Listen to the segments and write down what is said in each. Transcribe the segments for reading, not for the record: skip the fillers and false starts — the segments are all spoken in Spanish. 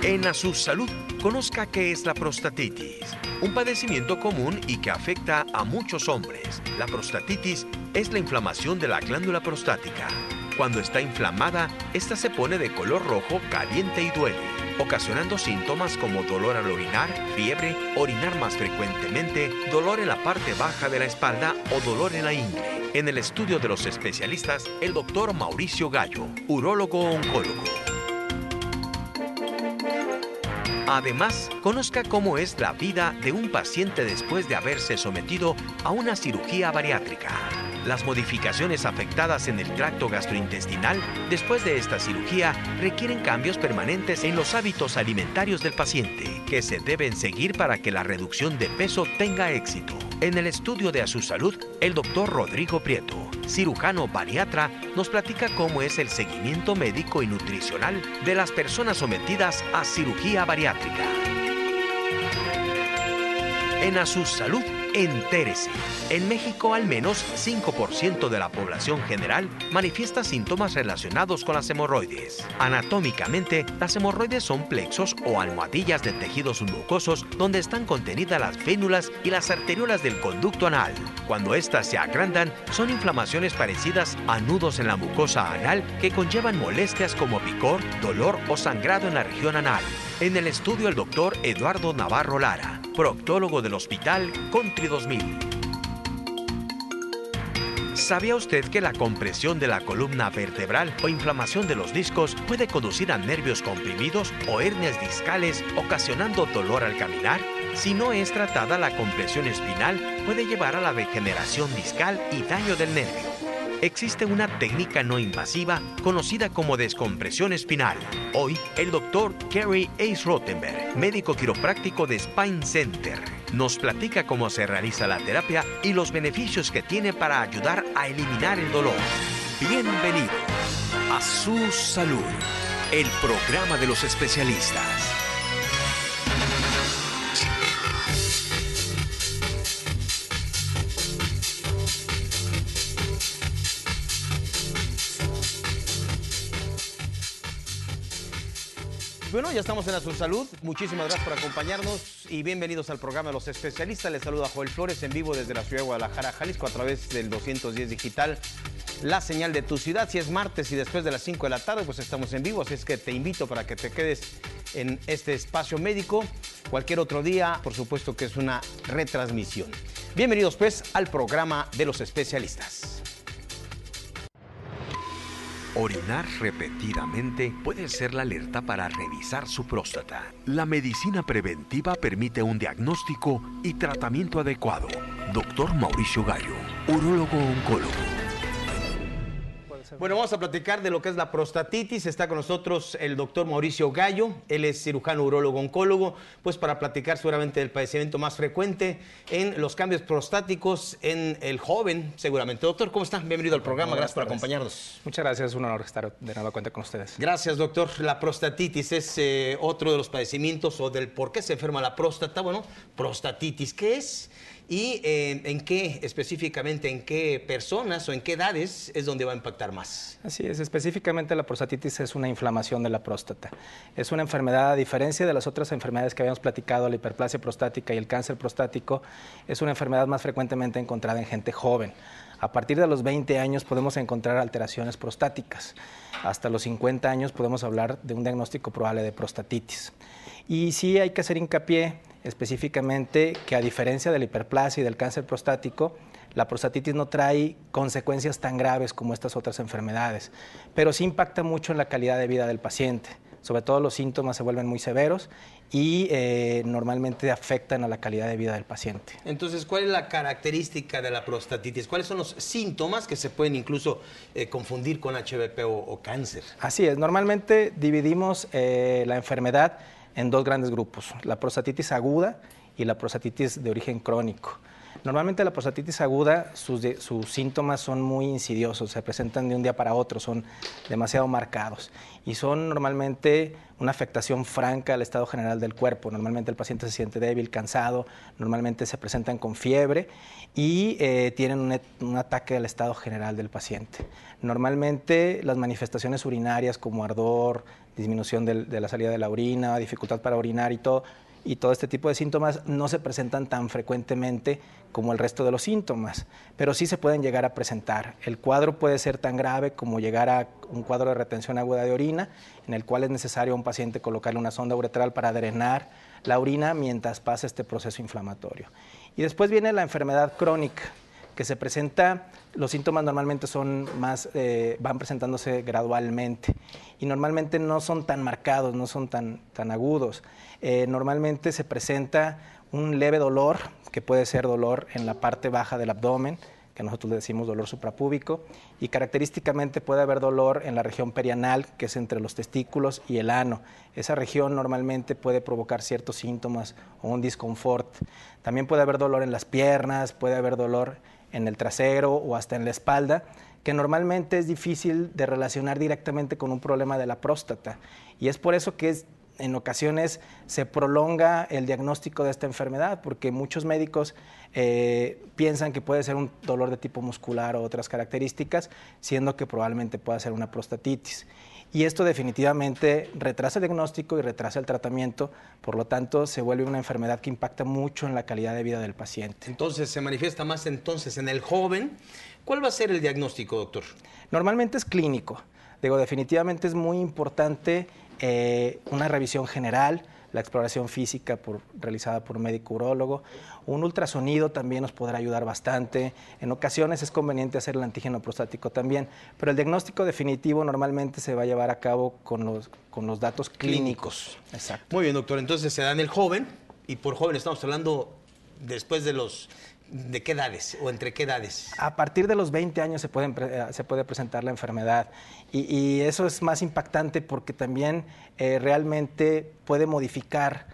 En A Su Salud, conozca qué es la prostatitis, un padecimiento común y que afecta a muchos hombres. La prostatitis es la inflamación de la glándula prostática. Cuando está inflamada, esta se pone de color rojo, caliente y duele, ocasionando síntomas como dolor al orinar, fiebre, orinar más frecuentemente, dolor en la parte baja de la espalda o dolor en la ingle. En el estudio de los especialistas, el doctor Mauricio Gallo, urólogo-oncólogo. Además, conozca cómo es la vida de un paciente después de haberse sometido a una cirugía bariátrica. Las modificaciones afectadas en el tracto gastrointestinal después de esta cirugía requieren cambios permanentes en los hábitos alimentarios del paciente, que se deben seguir para que la reducción de peso tenga éxito. En el estudio de A Su Salud, el doctor Rodrigo Prieto, cirujano bariatra, nos platica cómo es el seguimiento médico y nutricional de las personas sometidas a cirugía bariátrica. En A Su Salud, entérese. En México, al menos 5% de la población general manifiesta síntomas relacionados con las hemorroides. Anatómicamente, las hemorroides son plexos o almohadillas de tejidos mucosos donde están contenidas las fénulas y las arteriolas del conducto anal. Cuando éstas se agrandan, son inflamaciones parecidas a nudos en la mucosa anal que conllevan molestias como picor, dolor o sangrado en la región anal. En el estudio, el doctor Eduardo Navarro Lara, proctólogo del Hospital Country 2000. ¿Sabía usted que la compresión de la columna vertebral o inflamación de los discos puede conducir a nervios comprimidos o hernias discales, ocasionando dolor al caminar? Si no es tratada, la compresión espinal puede llevar a la degeneración discal y daño del nervio. Existe una técnica no invasiva conocida como descompresión espinal. Hoy, el doctor Kerry Ace Rottenberg, médico quiropráctico de Spine Center, nos platica cómo se realiza la terapia y los beneficios que tiene para ayudar a eliminar el dolor. Bienvenido a Su Salud, el programa de los especialistas. Bueno, ya estamos en A Su Salud. Muchísimas gracias por acompañarnos y bienvenidos al programa de los especialistas. Les saluda Joel Flores en vivo desde la ciudad de Guadalajara, Jalisco, a través del 210 Digital, la señal de tu ciudad. Si es martes y después de las 5 de la tarde, pues estamos en vivo, así es que te invito para que te quedes en este espacio médico. Cualquier otro día, por supuesto que es una retransmisión. Bienvenidos pues al programa de los especialistas. Orinar repetidamente puede ser la alerta para revisar su próstata. La medicina preventiva permite un diagnóstico y tratamiento adecuado. Doctor Mauricio Gallo, urólogo-oncólogo. Bueno, vamos a platicar de lo que es la prostatitis. Está con nosotros el doctor Mauricio Gallo. Él es cirujano urólogo-oncólogo, pues para platicar seguramente del padecimiento más frecuente en los cambios prostáticos en el joven, seguramente. Doctor, ¿cómo está? Bienvenido al programa. Gracias por acompañarnos. Muchas gracias. Es un honor estar de nueva cuenta con ustedes. Gracias, doctor. La prostatitis es otro de los padecimientos o del por qué se enferma la próstata. Bueno, prostatitis, ¿qué es? Y en qué específicamente, en qué personas o en qué edades es donde va a impactar más. Así es, específicamente la prostatitis es una inflamación de la próstata. Es una enfermedad, a diferencia de las otras enfermedades que habíamos platicado, la hiperplasia prostática y el cáncer prostático, es una enfermedad más frecuentemente encontrada en gente joven. A partir de los 20 años podemos encontrar alteraciones prostáticas. Hasta los 50 años podemos hablar de un diagnóstico probable de prostatitis. Y sí hay que hacer hincapié específicamente que, a diferencia de la hiperplasia y del cáncer prostático, la prostatitis no trae consecuencias tan graves como estas otras enfermedades, pero sí impacta mucho en la calidad de vida del paciente. Sobre todo los síntomas se vuelven muy severos y normalmente afectan a la calidad de vida del paciente. Entonces, ¿cuál es la característica de la prostatitis? ¿Cuáles son los síntomas que se pueden incluso confundir con HBP o cáncer? Así es, normalmente dividimos la enfermedad en dos grandes grupos, la prostatitis aguda y la prostatitis de origen crónico. Normalmente la prostatitis aguda, sus síntomas son muy insidiosos, se presentan de un día para otro, son demasiado marcados y son normalmente una afectación franca al estado general del cuerpo. Normalmente el paciente se siente débil, cansado, normalmente se presentan con fiebre y tienen un ataque al estado general del paciente. Normalmente las manifestaciones urinarias como ardor, disminución de la salida de la orina, dificultad para orinar y todo este tipo de síntomas no se presentan tan frecuentemente como el resto de los síntomas, pero sí se pueden llegar a presentar. El cuadro puede ser tan grave como llegar a un cuadro de retención aguda de orina, en el cual es necesario a un paciente colocarle una sonda uretral para drenar la orina mientras pasa este proceso inflamatorio. Y después viene la enfermedad crónica, que se presenta, los síntomas normalmente son van presentándose gradualmente y normalmente no son tan marcados, no son tan agudos. Normalmente se presenta un leve dolor, que puede ser dolor en la parte baja del abdomen, que nosotros le decimos dolor suprapúbico, y característicamente puede haber dolor en la región perianal, que es entre los testículos y el ano. Esa región normalmente puede provocar ciertos síntomas o un disconfort. También puede haber dolor en las piernas, puede haber dolor en el trasero o hasta en la espalda, que normalmente es difícil de relacionar directamente con un problema de la próstata. Y es por eso que en ocasiones se prolonga el diagnóstico de esta enfermedad, porque muchos médicos piensan que puede ser un dolor de tipo muscular o otras características, siendo que probablemente pueda ser una prostatitis. Y esto definitivamente retrasa el diagnóstico y retrasa el tratamiento, por lo tanto se vuelve una enfermedad que impacta mucho en la calidad de vida del paciente. Entonces, se manifiesta más en el joven. ¿Cuál va a ser el diagnóstico, doctor? Normalmente es clínico. Definitivamente es muy importante una revisión general, la exploración física realizada por un médico urólogo. Un ultrasonido también nos podrá ayudar bastante. En ocasiones es conveniente hacer el antígeno prostático también, pero el diagnóstico definitivo normalmente se va a llevar a cabo con los datos clínicos. Exacto. Muy bien, doctor. Entonces se da en el joven, y por joven estamos hablando después ¿de qué edades o entre qué edades? A partir de los 20 años se puede presentar la enfermedad y eso es más impactante porque también realmente puede modificar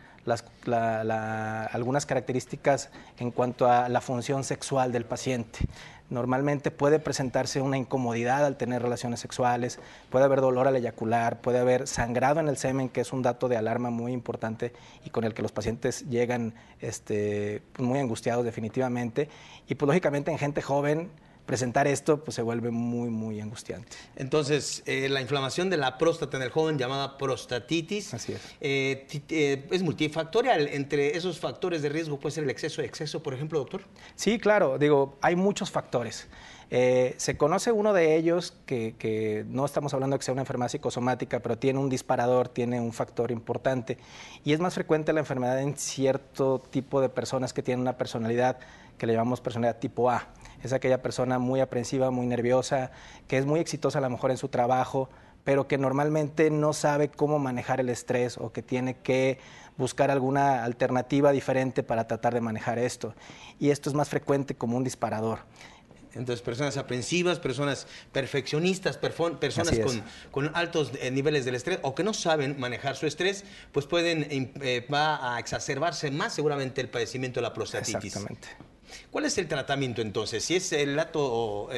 algunas características en cuanto a la función sexual del paciente. Normalmente puede presentarse una incomodidad al tener relaciones sexuales, puede haber dolor al eyacular, puede haber sangrado en el semen, que es un dato de alarma muy importante y con el que los pacientes llegan muy angustiados definitivamente. Y pues lógicamente en gente joven presentar esto pues se vuelve muy, muy angustiante. Entonces, la inflamación de la próstata en el joven, llamada prostatitis, así es. ¿Es multifactorial? Entre esos factores de riesgo puede ser el exceso, por ejemplo, doctor. Sí, claro, hay muchos factores. Se conoce uno de ellos que no estamos hablando de que sea una enfermedad psicosomática, pero tiene un disparador, tiene un factor importante y es más frecuente la enfermedad en cierto tipo de personas que tienen una personalidad que le llamamos personalidad tipo A. Es aquella persona muy aprensiva, muy nerviosa, que es muy exitosa a lo mejor en su trabajo, pero que normalmente no sabe cómo manejar el estrés o que tiene que buscar alguna alternativa diferente para tratar de manejar esto. Y esto es más frecuente como un disparador. Entonces, personas aprensivas, personas perfeccionistas, personas con altos niveles del estrés o que no saben manejar su estrés, pues va a exacerbarse más seguramente el padecimiento de la prostatitis. Exactamente. ¿Cuál es el tratamiento entonces? Si es el dato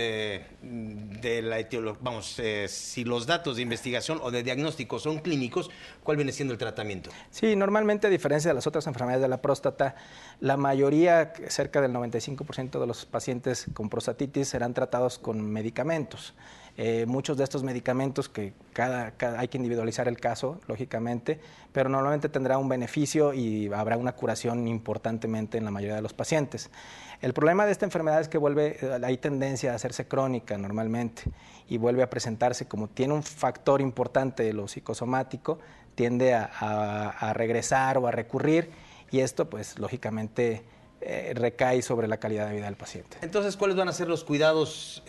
si los datos de investigación o de diagnóstico son clínicos, ¿cuál viene siendo el tratamiento? Sí, normalmente a diferencia de las otras enfermedades de la próstata, la mayoría, cerca del 95% de los pacientes con prostatitis serán tratados con medicamentos. Muchos de estos medicamentos que hay que individualizar el caso, lógicamente, pero normalmente tendrá un beneficio y habrá una curación importantemente en la mayoría de los pacientes. El problema de esta enfermedad es que hay tendencia a hacerse crónica normalmente y vuelve a presentarse como tiene un factor importante de lo psicosomático, tiende a regresar o a recurrir y esto pues lógicamente recae sobre la calidad de vida del paciente. Entonces, ¿cuáles van a ser los cuidados,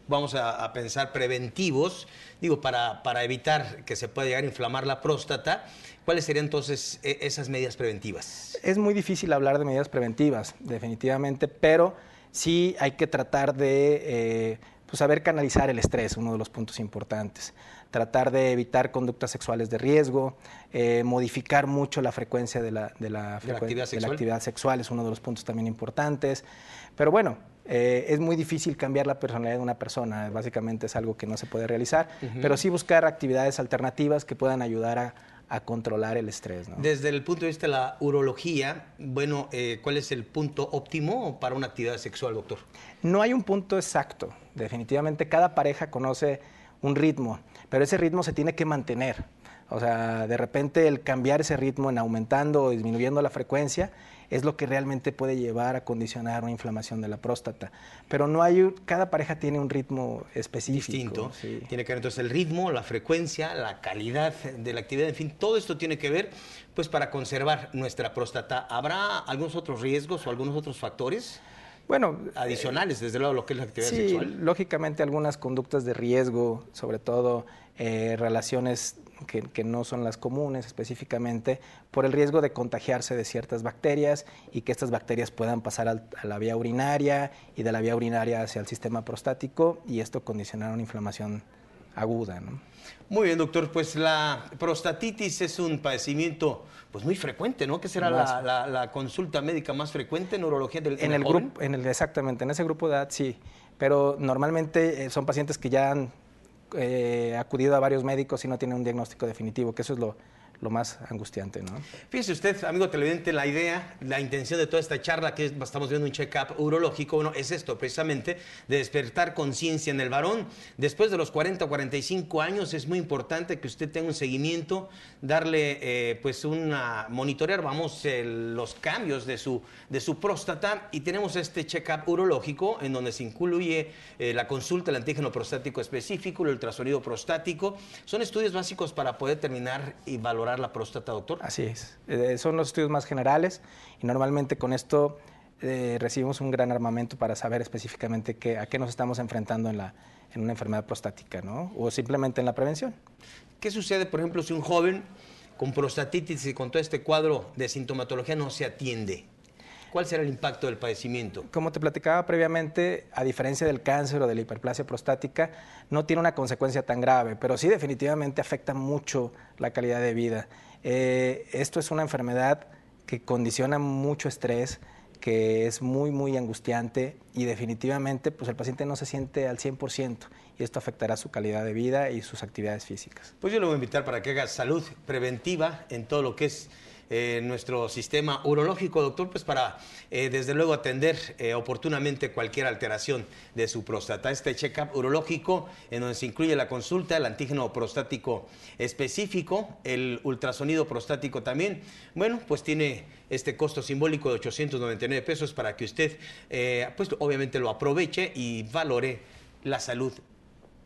vamos a pensar, preventivos, para evitar que se pueda llegar a inflamar la próstata? ¿Cuáles serían entonces esas medidas preventivas? Es muy difícil hablar de medidas preventivas, definitivamente, pero sí hay que tratar de pues saber canalizar el estrés, uno de los puntos importantes. Tratar de evitar conductas sexuales de riesgo, modificar mucho la frecuencia de la actividad sexual es uno de los puntos también importantes. Pero bueno, es muy difícil cambiar la personalidad de una persona, básicamente es algo que no se puede realizar, pero sí buscar actividades alternativas que puedan ayudar a controlar el estrés, ¿no? Desde el punto de vista de la urología, bueno, ¿cuál es el punto óptimo para una actividad sexual, doctor? No hay un punto exacto. Definitivamente cada pareja conoce un ritmo, pero ese ritmo se tiene que mantener. O sea, de repente el cambiar ese ritmo en aumentando o disminuyendo la frecuencia es lo que realmente puede llevar a condicionar una inflamación de la próstata. Pero no hay, cada pareja tiene un ritmo específico. Distinto. Sí. Tiene que ver entonces el ritmo, la frecuencia, la calidad de la actividad, en fin, todo esto tiene que ver pues para conservar nuestra próstata. ¿Habrá algunos otros riesgos o algunos otros factores? Bueno, adicionales, desde luego, lo que es la actividad sí, sexual. Lógicamente algunas conductas de riesgo, sobre todo relaciones que no son las comunes específicamente, por el riesgo de contagiarse de ciertas bacterias y que estas bacterias puedan pasar a la vía urinaria y de la vía urinaria hacia el sistema prostático y esto condicionar una inflamación aguda, ¿no? Muy bien, doctor, pues la prostatitis es un padecimiento pues muy frecuente, ¿no? ¿Qué será la consulta médica más frecuente en urología del joven? Exactamente, en ese grupo de edad sí, pero normalmente son pacientes que ya han acudido a varios médicos y no tienen un diagnóstico definitivo, que eso es lo más angustiante, ¿no? Fíjese usted, amigo televidente, la idea, la intención de toda esta charla, que estamos viendo un check-up urológico, bueno, es esto precisamente, de despertar conciencia en el varón. Después de los 40 o 45 años es muy importante que usted tenga un seguimiento, darle monitorear, los cambios de su próstata, y tenemos este check-up urológico en donde se incluye la consulta, el antígeno prostático específico, el ultrasonido prostático. Son estudios básicos para poder determinar y valorar la próstata, doctor. Así es. Son los estudios más generales y normalmente con esto recibimos un gran armamento para saber específicamente a qué nos estamos enfrentando en una enfermedad prostática, ¿no? O simplemente en la prevención. ¿Qué sucede, por ejemplo, si un joven con prostatitis y con todo este cuadro de sintomatología no se atiende? ¿Cuál será el impacto del padecimiento? Como te platicaba previamente, a diferencia del cáncer o de la hiperplasia prostática, no tiene una consecuencia tan grave, pero sí definitivamente afecta mucho la calidad de vida. Esto es una enfermedad que condiciona mucho estrés, que es muy, muy angustiante y definitivamente pues, el paciente no se siente al 100% y esto afectará su calidad de vida y sus actividades físicas. Pues yo le voy a invitar para que haga salud preventiva en todo lo que es nuestro sistema urológico, doctor, pues para desde luego atender oportunamente cualquier alteración de su próstata. Este check-up urológico en donde se incluye la consulta, el antígeno prostático específico, el ultrasonido prostático también, bueno, pues tiene este costo simbólico de 899 pesos para que usted pues obviamente lo aproveche y valore la salud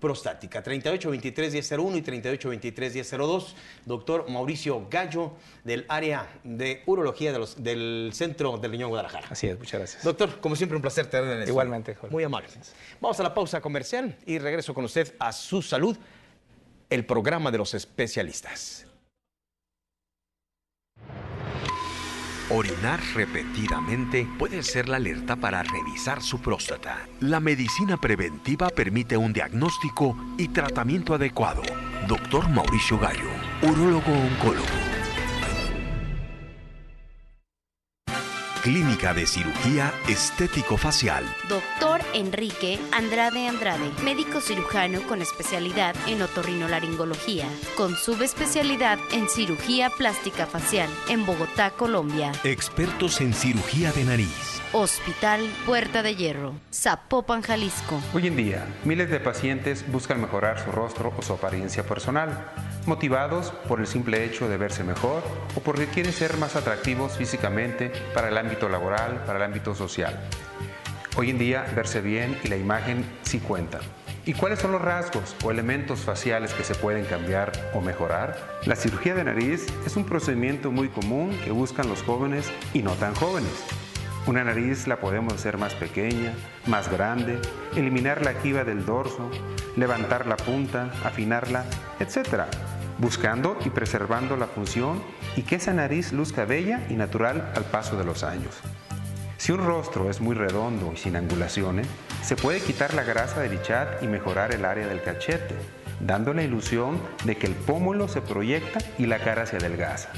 prostática. 3823-1001 y 3823-1002. Doctor Mauricio Gallo, del área de urología del Centro del Riñón Guadalajara. Así es, muchas gracias. Doctor, como siempre, un placer tenerle en el Igualmente, Jorge. Muy amable. Vamos a la pausa comercial y regreso con usted a Su Salud, el programa de los especialistas. Orinar repetidamente puede ser la alerta para revisar su próstata. La medicina preventiva permite un diagnóstico y tratamiento adecuado. Doctor Mauricio Gallo, urólogo oncólogo. Clínica de Cirugía Estético-Facial. Doctor Enrique Andrade, médico cirujano con especialidad en otorrinolaringología, con subespecialidad en cirugía plástica facial, en Bogotá, Colombia. Expertos en cirugía de nariz. Hospital Puerta de Hierro, Zapopan, Jalisco. Hoy en día, miles de pacientes buscan mejorar su rostro o su apariencia personal, motivados por el simple hecho de verse mejor o porque quieren ser más atractivos físicamente para el ámbito laboral, para el ámbito social. Hoy en día, verse bien y la imagen sí cuentan. ¿Y cuáles son los rasgos o elementos faciales que se pueden cambiar o mejorar? La cirugía de nariz es un procedimiento muy común que buscan los jóvenes y no tan jóvenes. Una nariz la podemos hacer más pequeña, más grande, eliminar la quiva del dorso, levantar la punta, afinarla, etc. Buscando y preservando la función y que esa nariz luzca bella y natural al paso de los años. Si un rostro es muy redondo y sin angulaciones, Se puede quitar la grasa del ichat y mejorar el área del cachete, dando la ilusión de que el pómulo se proyecta y la cara se adelgaza.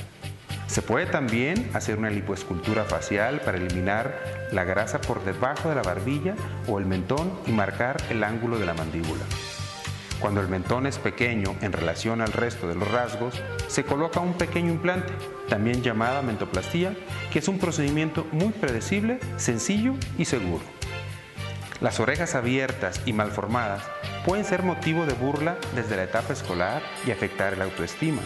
Se puede también hacer una lipoescultura facial para eliminar la grasa por debajo de la barbilla o el mentón y marcar el ángulo de la mandíbula. Cuando el mentón es pequeño en relación al resto de los rasgos, se coloca un pequeño implante, también llamada mentoplastía, que es un procedimiento muy predecible, sencillo y seguro. Las orejas abiertas y malformadas pueden ser motivo de burla desde la etapa escolar y afectar la autoestima.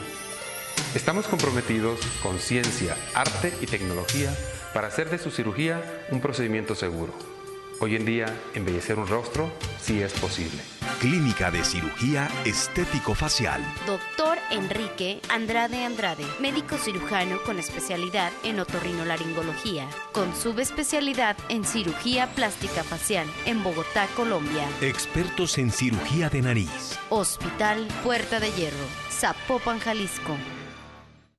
Estamos comprometidos con ciencia, arte y tecnología para hacer de su cirugía un procedimiento seguro. Hoy en día, embellecer un rostro sí es posible. Clínica de Cirugía Estético Facial. Doctor Enrique Andrade Andrade, médico cirujano con especialidad en otorrinolaringología, con subespecialidad en cirugía plástica facial en Bogotá, Colombia. Expertos en cirugía de nariz. Hospital Puerta de Hierro, Zapopan, Jalisco.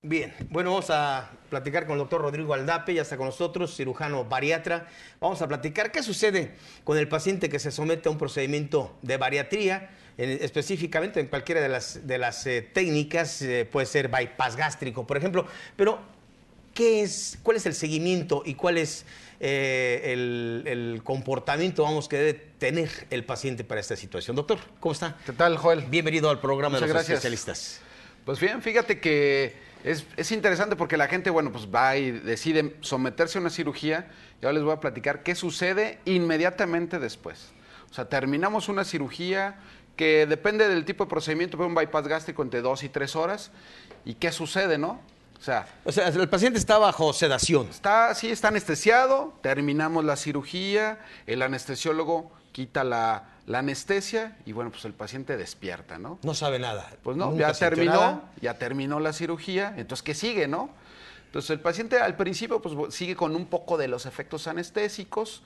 Bien, bueno, vamos a platicar con el doctor Rodrigo Aldape, ya está con nosotros, cirujano bariatra. Vamos a platicar qué sucede con el paciente que se somete a un procedimiento de bariatría, específicamente en cualquiera de las técnicas, puede ser bypass gástrico, por ejemplo. Pero, ¿cuál es el seguimiento y cuál es el comportamiento, que debe tener el paciente para esta situación? Doctor, ¿cómo está? ¿Qué tal, Joel? Bienvenido al programa de los especialistas. Pues bien, fíjate que es interesante porque la gente, bueno, pues va y decide someterse a una cirugía. Y ahora les voy a platicar qué sucede inmediatamente después. O sea, terminamos una cirugía que depende del tipo de procedimiento, pero un bypass gástrico entre 2 y 3 horas. ¿Y qué sucede, no? O sea, el paciente está bajo sedación. Está anestesiado, terminamos la cirugía, el anestesiólogo quita la anestesia y bueno, pues el paciente despierta, ¿no? No sabe nada. Pues no, Nunca ya terminó la cirugía, entonces ¿qué sigue, no? Entonces el paciente al principio pues sigue con un poco de los efectos anestésicos,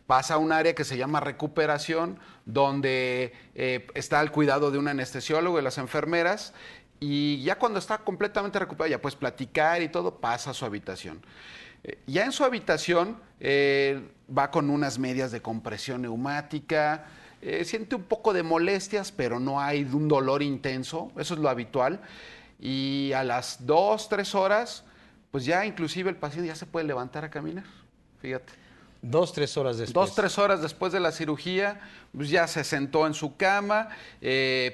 pasa a un área que se llama recuperación, donde está al cuidado de un anestesiólogo y las enfermeras, y ya cuando está completamente recuperado, ya puedes platicar y todo, pasa a su habitación. Ya en su habitación va con unas medias de compresión neumática, siente un poco de molestias, pero no hay un dolor intenso, eso es lo habitual. Y a las 2, 3 horas, pues ya inclusive el paciente ya se puede levantar a caminar, fíjate. 2, 3 horas después. 2, 3 horas después de la cirugía, pues ya se sentó en su cama,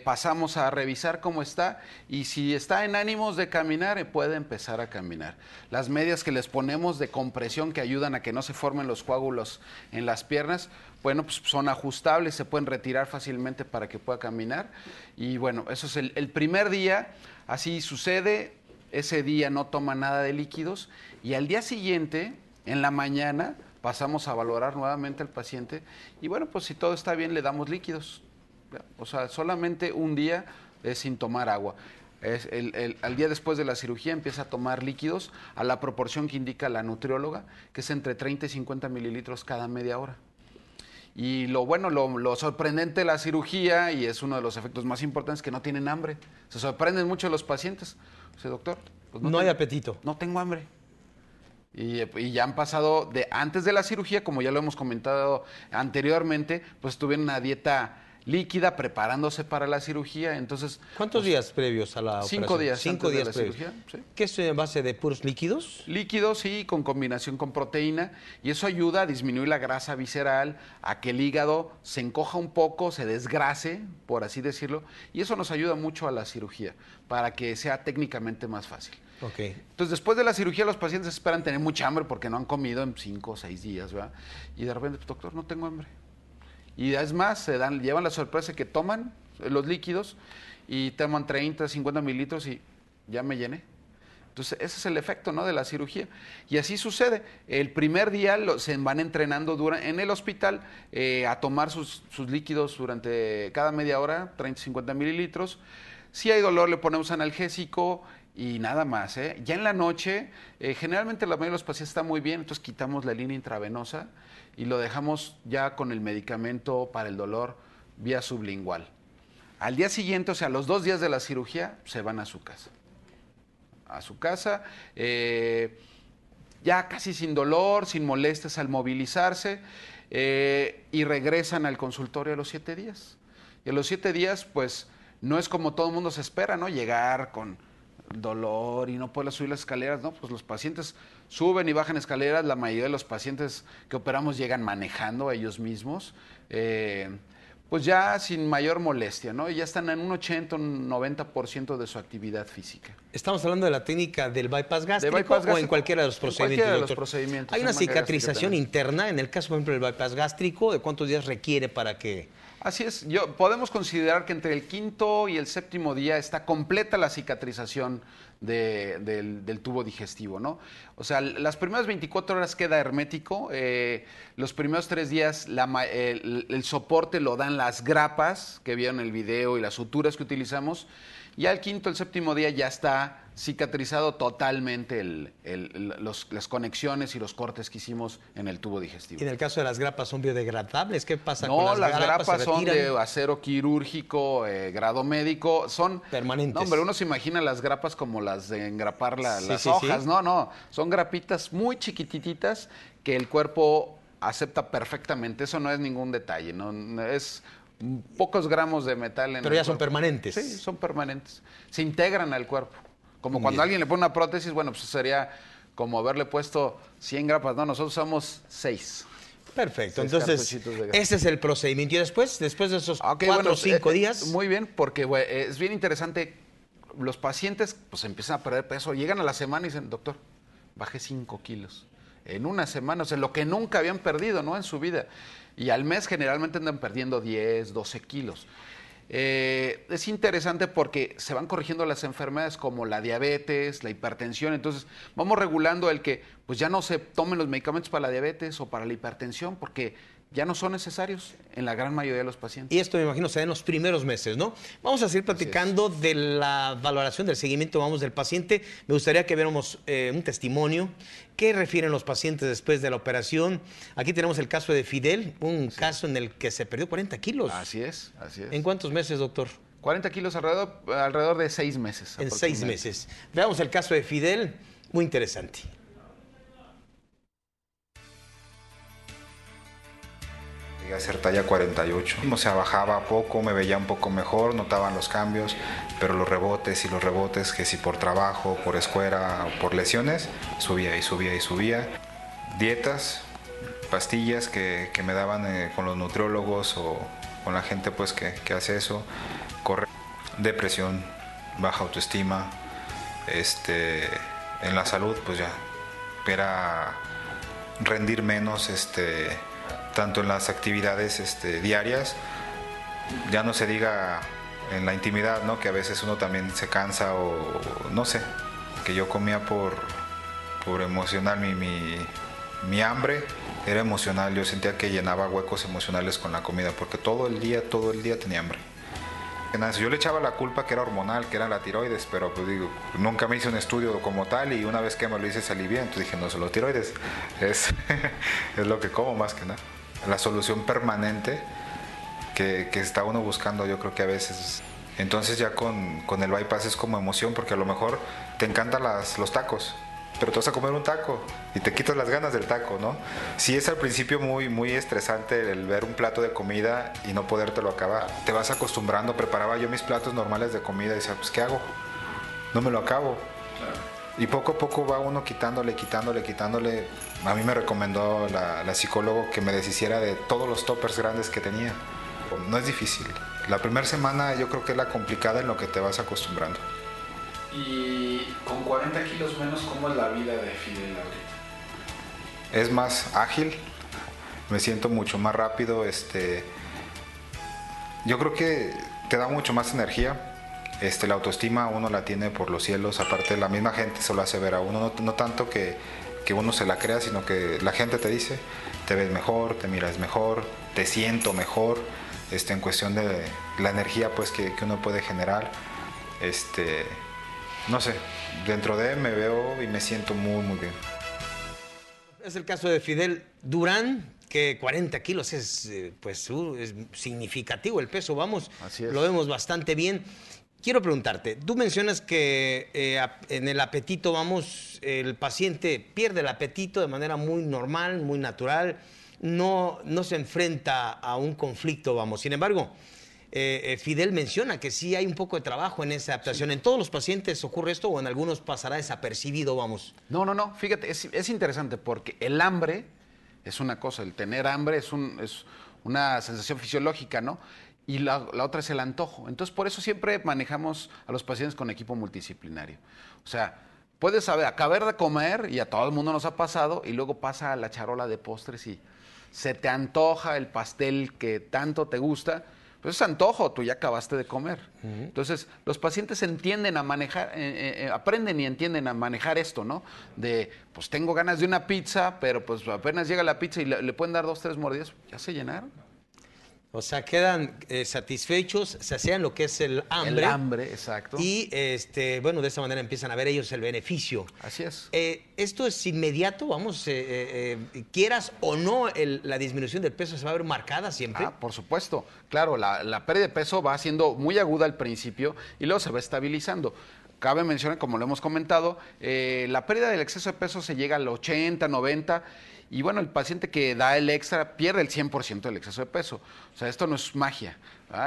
pasamos a revisar cómo está y si está en ánimos de caminar, puede empezar a caminar. Las medias que les ponemos de compresión que ayudan a que no se formen los coágulos en las piernas, bueno, pues son ajustables, se pueden retirar fácilmente para que pueda caminar. Y bueno, eso es el primer día, así sucede, ese día no toma nada de líquidos y al día siguiente, en la mañana, pasamos a valorar nuevamente al paciente y bueno, pues si todo está bien le damos líquidos. O sea, solamente un día sin tomar agua. Al día después de la cirugía empieza a tomar líquidos a la proporción que indica la nutrióloga, que es entre 30 y 50 mililitros cada media hora. Y lo sorprendente de la cirugía, y es uno de los efectos más importantes, que no tienen hambre. Se sorprenden mucho los pacientes. Dice, doctor, pues no hay apetito. No tengo hambre. Y ya han pasado antes de la cirugía, como ya lo hemos comentado anteriormente, pues tuvieron una dieta líquida preparándose para la cirugía. Entonces, ¿cuántos días previos a la operación? 5 días. 5 días de la previos. cirugía, sí. ¿Qué es en base de puros líquidos? Líquidos, sí, con combinación con proteína. Y eso ayuda a disminuir la grasa visceral, a que el hígado se encoja un poco, se desgrase, por así decirlo. Y eso nos ayuda mucho a la cirugía, para que sea técnicamente más fácil. Okay. Entonces, después de la cirugía, los pacientes esperan tener mucha hambre porque no han comido en 5 o 6 días, ¿verdad? Y de repente, doctor, no tengo hambre. Y es más, llevan la sorpresa que toman los líquidos y toman 30, 50 mililitros y ya me llené. Entonces, ese es el efecto, ¿no?, de la cirugía. Y así sucede. El primer día se van entrenando en el hospital a tomar sus líquidos durante cada media hora, 30, 50 mililitros. Si hay dolor, le ponemos analgésico y nada más, ¿eh? Ya en la noche, generalmente la mayoría de los pacientes está muy bien, entonces quitamos la línea intravenosa y lo dejamos ya con el medicamento para el dolor vía sublingual. Al día siguiente, o sea, los 2 días de la cirugía, se van a su casa. A su casa, ya casi sin dolor, sin molestias al movilizarse, y regresan al consultorio a los 7 días. Y a los 7 días, pues, no es como todo el mundo se espera, ¿no? Llegar con dolor y no poder subir las escaleras, ¿no? Pues los pacientes suben y bajan escaleras, la mayoría de los pacientes que operamos llegan manejando ellos mismos, pues ya sin mayor molestia, ¿no? Y ya están en un 80, un 90% de su actividad física. ¿Estamos hablando de la técnica del bypass gástrico o en cualquiera de los procedimientos? En cualquiera de los doctor? procedimientos. ¿Hay una cicatrización interna en el caso, por ejemplo, del bypass gástrico? ¿De cuántos días requiere para que...? Así es, podemos considerar que entre el 5º y el 7º día está completa la cicatrización del tubo digestivo, ¿no? O sea, las primeras 24 horas queda hermético, los primeros 3 días el soporte lo dan las grapas que vieron en el video y las suturas que utilizamos, y al 5º, el 7º día ya está cicatrizado totalmente las conexiones y los cortes que hicimos en el tubo digestivo. ¿Y en el caso de las grapas son biodegradables? ¿Qué pasa con No, las las grapas? grapas son de acero quirúrgico, grado médico, son permanentes. No, hombre, uno se imagina las grapas como las de engrapar las sí, hojas. sí. No, son grapitas muy chiquititas que el cuerpo acepta perfectamente. Eso no es ningún detalle, no es pocos gramos de metal en Pero ya son cuerpo. permanentes. Sí, son permanentes. Se integran al cuerpo. Como Bien. cuando alguien le pone una prótesis, bueno, pues sería como haberle puesto 100 grapas. No, nosotros somos 6. Perfecto, 6 entonces cartuchitos de grapa. ese es el procedimiento. Y después de esos Ok, 4 o 5 días... Muy bien, porque es bien interesante. Los pacientes pues empiezan a perder peso, llegan a la semana y dicen, doctor, bajé 5 kilos. En una semana, o sea, lo que nunca habían perdido, ¿no? En su vida. Y al mes generalmente andan perdiendo 10, 12 kilos. Es interesante porque se van corrigiendo las enfermedades como la diabetes, la hipertensión. Entonces vamos regulando el que pues ya no se tomen los medicamentos para la diabetes o para la hipertensión porque ya no son necesarios en la gran mayoría de los pacientes. Y esto me imagino se da en los primeros meses, ¿no? Vamos a seguir platicando de la valoración del seguimiento, vamos, del paciente. Me gustaría que viéramos un testimonio. ¿Qué refieren los pacientes después de la operación? Aquí tenemos el caso de Fidel, un caso en el que se perdió 40 kilos. Así es, así es. ¿En cuántos meses, doctor? 40 kilos alrededor de 6 meses. En 6 meses. Veamos el caso de Fidel, muy interesante. Llegué a hacer talla 48. O sea, bajaba poco, me veía un poco mejor, notaban los cambios, pero los rebotes, que si por trabajo, por escuela o por lesiones, subía y subía y subía. Dietas, pastillas que me daban con los nutriólogos o con la gente pues que hace eso. Depresión, baja autoestima, en la salud pues ya era rendir menos, tanto en las actividades diarias, ya no se diga en la intimidad, ¿no? Que a veces uno también se cansa o no sé, que yo comía por emocional, mi hambre era emocional, yo sentía que llenaba huecos emocionales con la comida, porque todo el día tenía hambre. Yo le echaba la culpa que era hormonal, que era la tiroides, pero pues digo, nunca me hice un estudio como tal y una vez que me lo hice salí bien, entonces dije, no, solo tiroides, es lo que como más que nada. La solución permanente que está uno buscando, yo creo que a veces. Entonces ya con el bypass es como emoción, porque a lo mejor te encantan los tacos, pero te vas a comer un taco y te quitas las ganas del taco, ¿no? Sí es al principio muy, muy estresante el ver un plato de comida y no podértelo acabar. Te vas acostumbrando, preparaba yo mis platos normales de comida y decía, pues ¿qué hago? No me lo acabo. Y poco a poco va uno quitándole. A mí me recomendó la psicóloga que me deshiciera de todos los toppers grandes que tenía. No es difícil. La primera semana yo creo que es la complicada en lo que te vas acostumbrando. Y con 40 kilos menos, ¿cómo es la vida de Fidel ahorita? Es más ágil, me siento mucho más rápido. Yo creo que te da mucho más energía. La autoestima uno la tiene por los cielos, aparte la misma gente se lo hace ver a uno, no tanto que uno se la crea, sino que la gente te dice, te ves mejor, te miras mejor, te siento mejor, en cuestión de la energía pues que uno puede generar, no sé, dentro de él me veo y me siento muy, muy bien. Es el caso de Fidel Durán, que 40 kilos es significativo el peso, vamos, Así es. Lo vemos bastante bien. Quiero preguntarte, tú mencionas que en el apetito, vamos, el paciente pierde el apetito de manera muy normal, muy natural, no se enfrenta a un conflicto, vamos. Sin embargo, Fidel menciona que sí hay un poco de trabajo en esa adaptación. Sí. ¿En todos los pacientes ocurre esto o en algunos pasará desapercibido, vamos? No, fíjate, es interesante porque el hambre es una cosa, el tener hambre es una sensación fisiológica, ¿no? Y la otra es el antojo. Entonces, por eso siempre manejamos a los pacientes con equipo multidisciplinario. O sea, puedes acabar de comer, y a todo el mundo nos ha pasado, y luego pasa a la charola de postres y se te antoja el pastel que tanto te gusta, pues es antojo, tú ya acabaste de comer. Entonces, los pacientes entienden a manejar, aprenden y entienden a manejar esto, ¿no? De, pues tengo ganas de una pizza, pero pues apenas llega la pizza y le pueden dar 2, 3 mordidas, ya se llenaron. O sea, quedan satisfechos, sacian lo que es el hambre. El hambre, exacto. Y, bueno, de esa manera empiezan a ver ellos el beneficio. Así es. ¿Esto es inmediato? Vamos, quieras o no, la disminución del peso se va a ver marcada siempre. Por supuesto. Claro, la pérdida de peso va siendo muy aguda al principio y luego se va estabilizando. Cabe mencionar, como lo hemos comentado, la pérdida del exceso de peso se llega al 80, 90%. Y bueno, el paciente que da el extra pierde el 100% del exceso de peso. O sea, esto no es magia.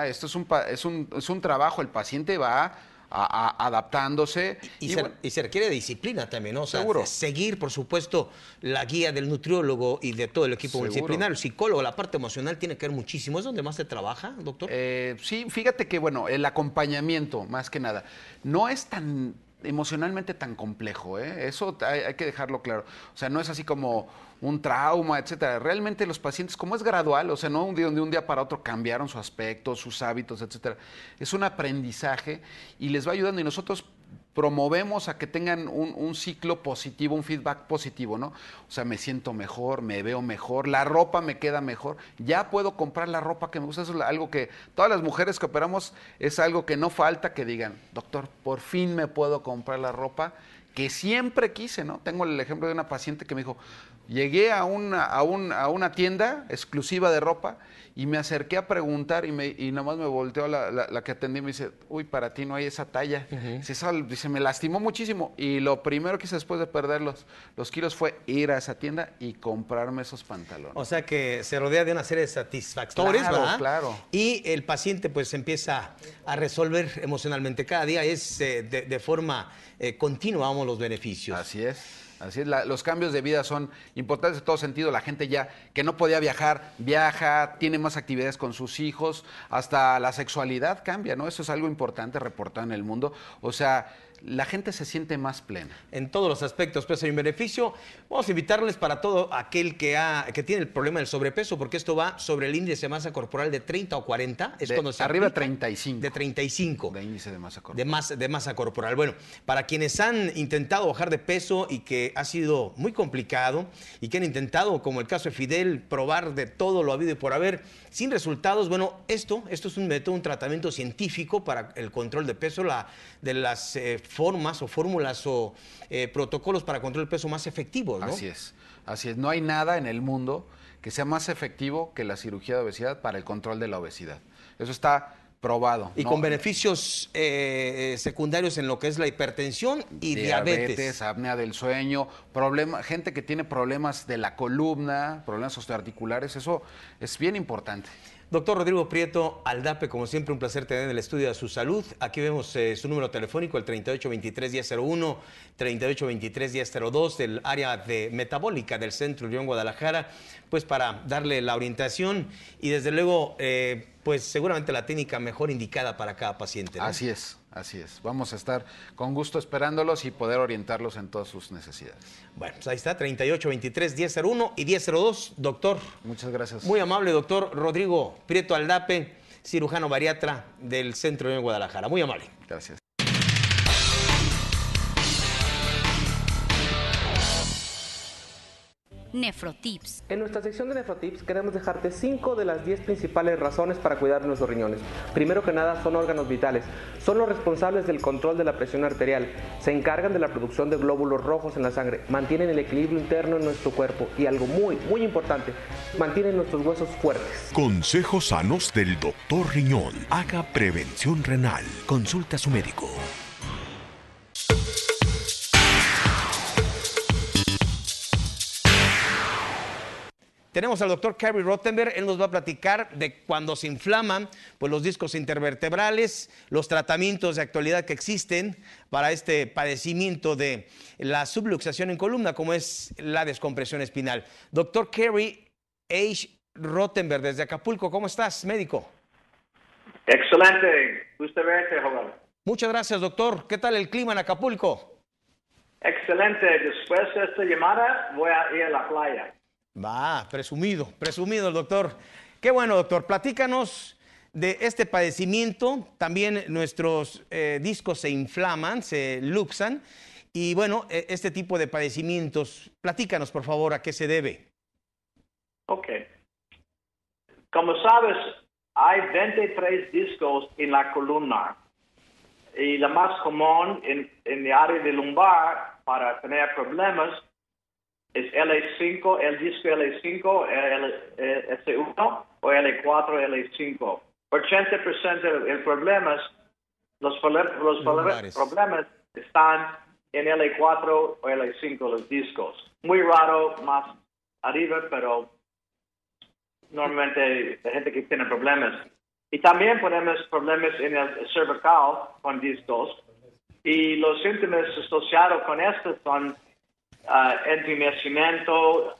Esto es un trabajo. El paciente va adaptándose. Y se requiere de disciplina también, ¿no? O sea, seguro. Seguir, por supuesto, la guía del nutriólogo y de todo el equipo multidisciplinario. El psicólogo, la parte emocional tiene que ver muchísimo. ¿Es donde más se trabaja, doctor? Sí, fíjate que, bueno, el acompañamiento, más que nada, no es tan emocionalmente tan complejo, Eso hay que dejarlo claro. O sea, no es así como un trauma, etcétera. Realmente los pacientes, como es gradual, o sea, no de un día para otro cambiaron su aspecto, sus hábitos, etcétera. Es un aprendizaje y les va ayudando, y nosotros promovemos a que tengan un ciclo positivo, un feedback positivo, ¿no? O sea, me siento mejor, me veo mejor, la ropa me queda mejor, ya puedo comprar la ropa que me gusta. Eso es algo que todas las mujeres que operamos, es algo que no falta que digan, doctor, por fin me puedo comprar la ropa que siempre quise, ¿no? Tengo el ejemplo de una paciente que me dijo, llegué a una tienda exclusiva de ropa y me acerqué a preguntar y nada más me volteó la que atendí y me dice, uy, para ti no hay esa talla. Dice, me lastimó muchísimo. Y lo primero que hice después de perder los kilos fue ir a esa tienda y comprarme esos pantalones. O sea que se rodea de una serie de satisfactores, ¿verdad? Claro. Y el paciente pues empieza a resolver emocionalmente. Cada día es de forma continua, vamos, los beneficios. Así es. Así es, los cambios de vida son importantes en todo sentido. La gente ya que no podía viajar, viaja, tiene más actividades con sus hijos, hasta la sexualidad cambia, ¿no? Eso es algo importante reportado en el mundo. O sea, la gente se siente más plena. En todos los aspectos, peso y beneficio. Vamos a invitarles para todo aquel que tiene el problema del sobrepeso, porque esto va sobre el índice de masa corporal de 30 o 40. Es cuando se arriba aplica, 35. De 35. De índice de masa corporal. De masa corporal. Bueno, para quienes han intentado bajar de peso y que ha sido muy complicado y que han intentado, como el caso de Fidel, probar de todo lo habido y por haber, sin resultados, bueno, esto es un método, un tratamiento científico para el control de peso, de las formas o fórmulas o protocolos para control del peso más efectivos, ¿no? Así es. No hay nada en el mundo que sea más efectivo que la cirugía de obesidad para el control de la obesidad. Eso está probado. Y con beneficios secundarios en lo que es la hipertensión y diabetes. Apnea del sueño, gente que tiene problemas de la columna, problemas osteoarticulares, eso es bien importante. Doctor Rodrigo Prieto Aldape, como siempre, un placer tener en el estudio de su salud. Aquí vemos su número telefónico, el 3823-1001, 3823-1002, del área de metabólica del Centro León Guadalajara, pues para darle la orientación y desde luego, pues seguramente la técnica mejor indicada para cada paciente, ¿no? Así es. Vamos a estar con gusto esperándolos y poder orientarlos en todas sus necesidades. Bueno, pues ahí está, 3823-1001 y 1002, doctor. Muchas gracias. Muy amable, doctor Rodrigo Prieto Aldape, cirujano bariatra del Centro de Guadalajara. Muy amable. Gracias. Nefrotips. En nuestra sección de Nefrotips queremos dejarte 5 de las 10 principales razones para cuidar nuestros riñones. Primero que nada, son órganos vitales. Son los responsables del control de la presión arterial. Se encargan de la producción de glóbulos rojos en la sangre. Mantienen el equilibrio interno en nuestro cuerpo. Y algo muy, muy importante, mantienen nuestros huesos fuertes. Consejos sanos del Dr. Riñón. Haga prevención renal. Consulta a su médico. Tenemos al doctor Kerry Rottenberg. Él nos va a platicar de cuando se inflaman pues, los discos intervertebrales, los tratamientos de actualidad que existen para este padecimiento de la subluxación en columna, como es la descompresión espinal. Doctor Kerry H. Rottenberg, desde Acapulco. ¿Cómo estás, médico? Excelente. Gusto verte, Joel. Muchas gracias, doctor. ¿Qué tal el clima en Acapulco? Excelente. Después de esta llamada voy a ir a la playa. Va, presumido el doctor. Qué bueno, doctor. Platícanos de este padecimiento. También nuestros discos se inflaman, se luxan. Y bueno, este tipo de padecimientos, platícanos, por favor, a qué se debe. Ok. Como sabes, hay 23 discos en la columna. Y la más común en el área de lumbar para tener problemas es L5, el disco L5, S1 o L4, L5. 80% de los problemas están en L4 o L5, los discos. Muy raro más arriba, pero normalmente la gente que tiene problemas. Y también tenemos problemas en el cervical con discos. Y los síntomas asociados con esto son entumecimiento,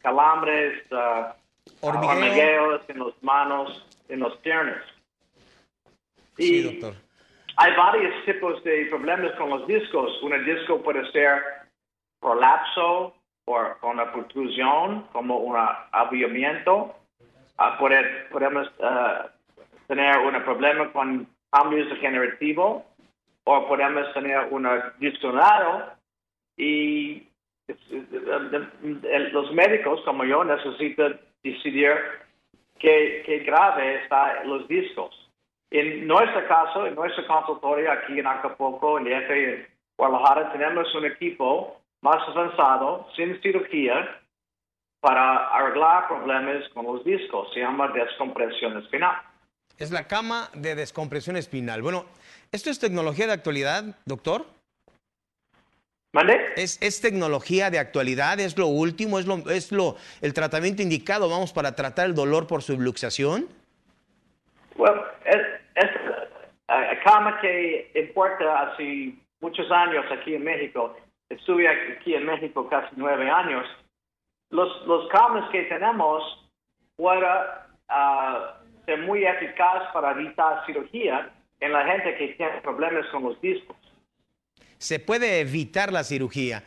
calambres, hormigueos en las manos, en las piernas. Sí, doctor. Hay varios tipos de problemas con los discos. Un disco puede ser prolapso o con una protrusión, como un abriamiento. Podemos tener un problema con cambios degenerativos o podemos tener un disco raro. Y los médicos, como yo, necesitan decidir qué grave están los discos. En nuestro caso, en nuestro consultorio aquí en Acapulco, en Guadalajara, tenemos un equipo más avanzado, sin cirugía, para arreglar problemas con los discos. Se llama descompresión espinal. Es la cama de descompresión espinal. Bueno, ¿esto es tecnología de actualidad, doctor? ¿Mande? ¿Es tecnología de actualidad? ¿Es lo último? ¿Es el tratamiento indicado, vamos, para tratar el dolor por subluxación? Bueno, es cama que importa hace muchos años aquí en México. Estuve aquí en México casi 9 años. Los camas que tenemos pueden ser muy eficaz para evitar cirugía en la gente que tiene problemas con los discos. Se puede evitar la cirugía.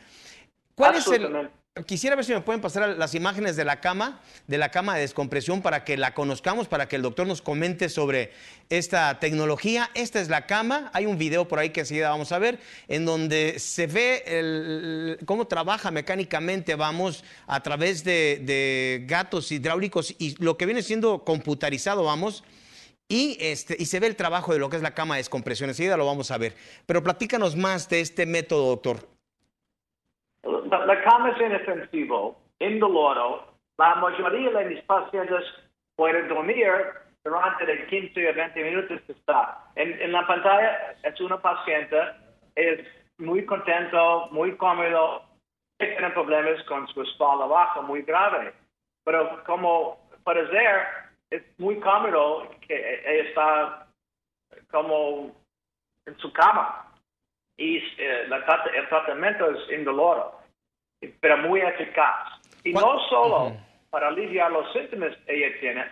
Quisiera ver si me pueden pasar las imágenes de la cama de descompresión para que la conozcamos, para que el doctor nos comente sobre esta tecnología. Esta es la cama. Hay un video por ahí que enseguida vamos a ver, en donde se ve cómo trabaja mecánicamente, vamos, a través de gatos hidráulicos y lo que viene siendo computarizado, vamos. Y se ve el trabajo de lo que es la cama de descompresión. Enseguida lo vamos a ver. Pero platícanos más de este método, doctor. La cama es inofensivo, indoloro. La mayoría de mis pacientes pueden dormir durante de 15 a 20 minutos que está. En la pantalla es una paciente, es muy contento, muy cómodo, tiene problemas con su espalda baja muy grave. Pero como puede ser, es muy cómodo que ella está como en su cama. Y el tratamiento es indoloro, pero muy eficaz. Y no solo para aliviar los síntomas que ella tiene,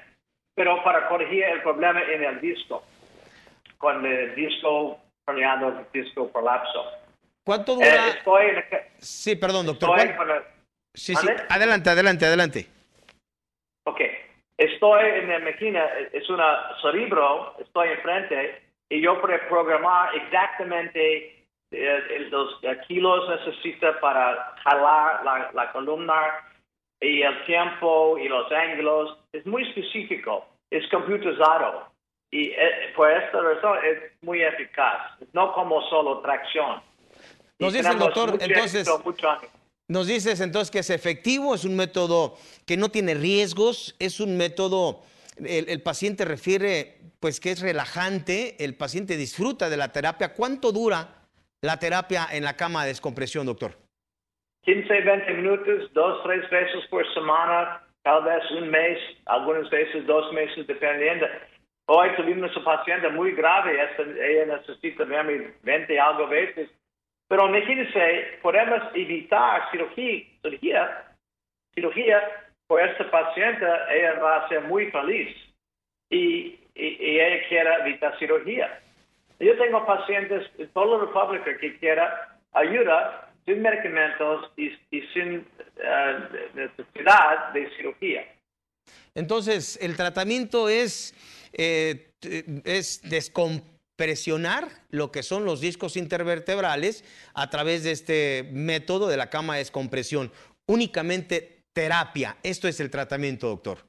pero para corregir el problema en el disco, con el disco herniado, el disco prolapso. ¿Cuánto dura? Sí, perdón, doctor. Sí, adelante. Ok. Estoy en la máquina, es un cerebro, estoy enfrente, y yo puedo programar exactamente los kilos necesita para jalar la columna y el tiempo y los ángulos es muy específico, es computarizado y por esta razón es muy eficaz, no como solo tracción. Nos dice el doctor, entonces, nos dices entonces que es efectivo, es un método que no tiene riesgos, es un método, el paciente refiere pues que es relajante, el paciente disfruta de la terapia. ¿Cuánto dura la terapia en la cama de descompresión, doctor? 15, 20 minutos, 2, 3 veces por semana, tal vez un mes, algunas veces 2 meses, dependiendo. Hoy tuvimos un paciente muy grave, ella necesita verme 20 algo veces. Pero imagínense, podemos evitar cirugía por este paciente, ella va a ser muy feliz y ella quiere evitar cirugía. Yo tengo pacientes en toda la República que quieren ayuda sin medicamentos y sin necesidad de cirugía. Entonces, el tratamiento es descompresionar lo que son los discos intervertebrales a través de este método de la cama de descompresión. Únicamente terapia. Esto es el tratamiento, doctor.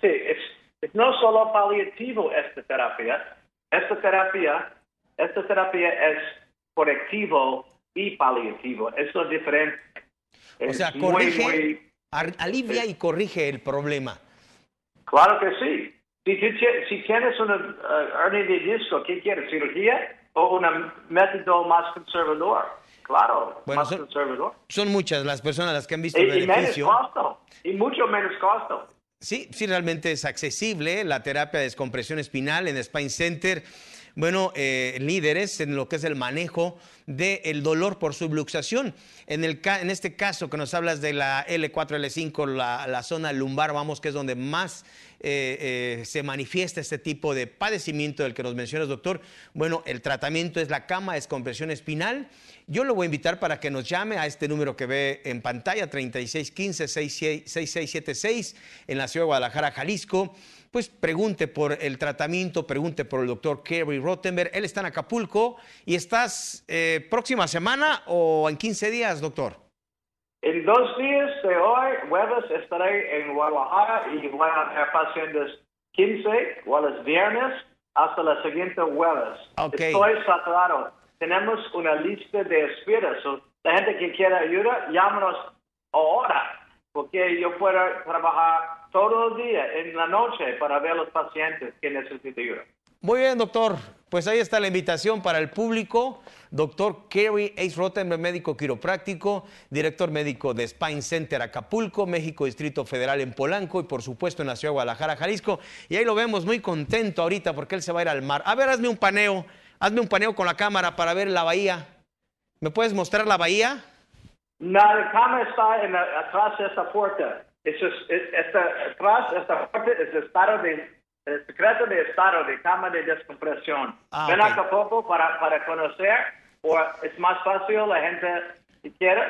Sí, es no solo paliativo esta terapia. Esta terapia es correctivo y paliativo. Eso es diferente. O sea, corrige, alivia y corrige el problema. Claro que sí. Si tienes una hernia de disco, ¿qué quieres? ¿Cirugía o un método más conservador? Claro, bueno, más conservador. Son muchas las personas las que han visto el beneficio. Y menos costo. Y mucho menos costo. Sí, realmente es accesible la terapia de descompresión espinal en Spine Center. Bueno, líderes en lo que es el manejo del dolor por subluxación. En este caso que nos hablas de la L4, L5, la zona lumbar, vamos, que es donde más se manifiesta este tipo de padecimiento del que nos mencionas, doctor. Bueno, el tratamiento es la cama de descompresión espinal. Yo lo voy a invitar para que nos llame a este número que ve en pantalla, 3615-6676, en la ciudad de Guadalajara, Jalisco. Pues pregunte por el tratamiento, pregunte por el doctor Kerry Rottenberg. Él está en Acapulco. ¿Y estás próxima semana o en 15 días, doctor? En 2 días de hoy, jueves, estaré en Guadalajara y voy a hacer pacientes 15, jueves, viernes, hasta la siguiente jueves. Okay. Estoy saturado. Tenemos una lista de espera. La gente que quiera ayuda, llámanos ahora, porque yo puedo trabajar todo el día, en la noche, para ver a los pacientes que necesitan ayuda. Muy bien, doctor. Pues ahí está la invitación para el público. Doctor Kerry Ace Rottenberg, médico quiropráctico, director médico de Spine Center Acapulco, México, Distrito Federal en Polanco y por supuesto en la ciudad de Guadalajara, Jalisco. Y ahí lo vemos muy contento ahorita porque él se va a ir al mar. A ver, hazme un paneo con la cámara para ver la bahía. ¿Me puedes mostrar la bahía? La cama está atrás de esta puerta. Atrás de esta puerta es el secreto de estado de cama de descompresión. Ven a Acapulco para conocer, o es más fácil la gente que quiere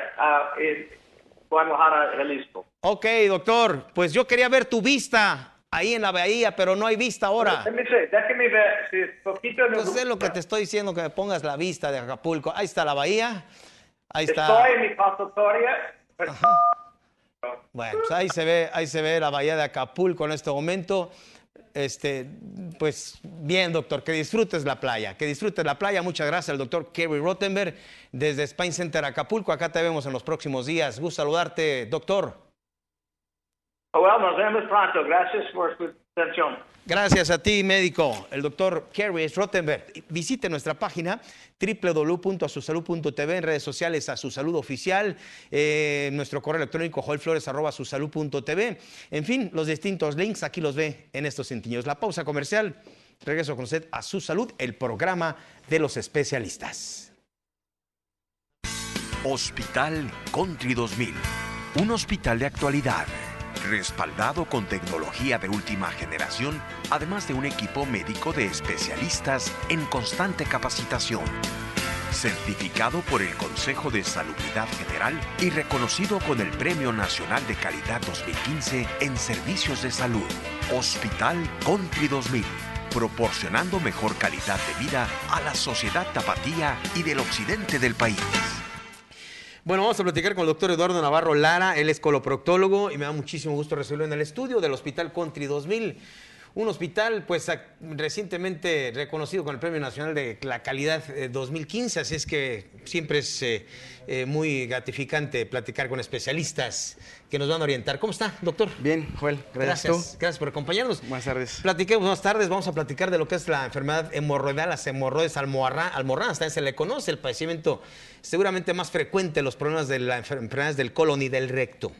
Guadalajara, Jalisco. Ok, doctor, pues yo quería ver tu vista ahí en la bahía, pero no hay vista ahora. Déjeme ver, si poquito... Entonces es lo que te estoy diciendo, que me pongas la vista de Acapulco. Ahí está la bahía, ahí está. Estoy en mi consultoria. Bueno, pues ahí se ve la bahía de Acapulco en este momento. Pues bien, doctor, que disfrutes la playa, Muchas gracias al doctor Kerry Rottenberg desde Spine Center Acapulco. Acá te vemos en los próximos días. Gusto saludarte, doctor. Bueno, nos vemos pronto. Gracias por su atención. Gracias a ti, médico, el doctor Kerry Rottenberg. Visite nuestra página www.asusalud.tv, en redes sociales A Su Salud Oficial, nuestro correo electrónico joelflores@asusalud.tv. En fin, los distintos links aquí los ve en estos cintillos. La pausa comercial. Regreso con usted a Su Salud, el programa de los especialistas. Hospital Country 2000, un hospital de actualidad, respaldado con tecnología de última generación, además de un equipo médico de especialistas en constante capacitación. Certificado por el Consejo de Salubridad General y reconocido con el Premio Nacional de Calidad 2015 en Servicios de Salud. Hospital Country 2000, proporcionando mejor calidad de vida a la sociedad tapatía y del occidente del país. Bueno, vamos a platicar con el doctor Eduardo Navarro Lara, él es coloproctólogo y me da muchísimo gusto recibirlo en el estudio del Hospital Country 2000. Un hospital, pues, recientemente reconocido con el Premio Nacional de la Calidad 2015, así es que siempre es muy gratificante platicar con especialistas que nos van a orientar. ¿Cómo está, doctor? Bien, Joel, gracias. Gracias por acompañarnos. Buenas tardes. Platiquemos, buenas tardes, vamos a platicar de lo que es la enfermedad hemorroidal, las hemorroides almorranas, también se le conoce, el padecimiento seguramente más frecuente, los problemas de las enfermedades del colon y del recto.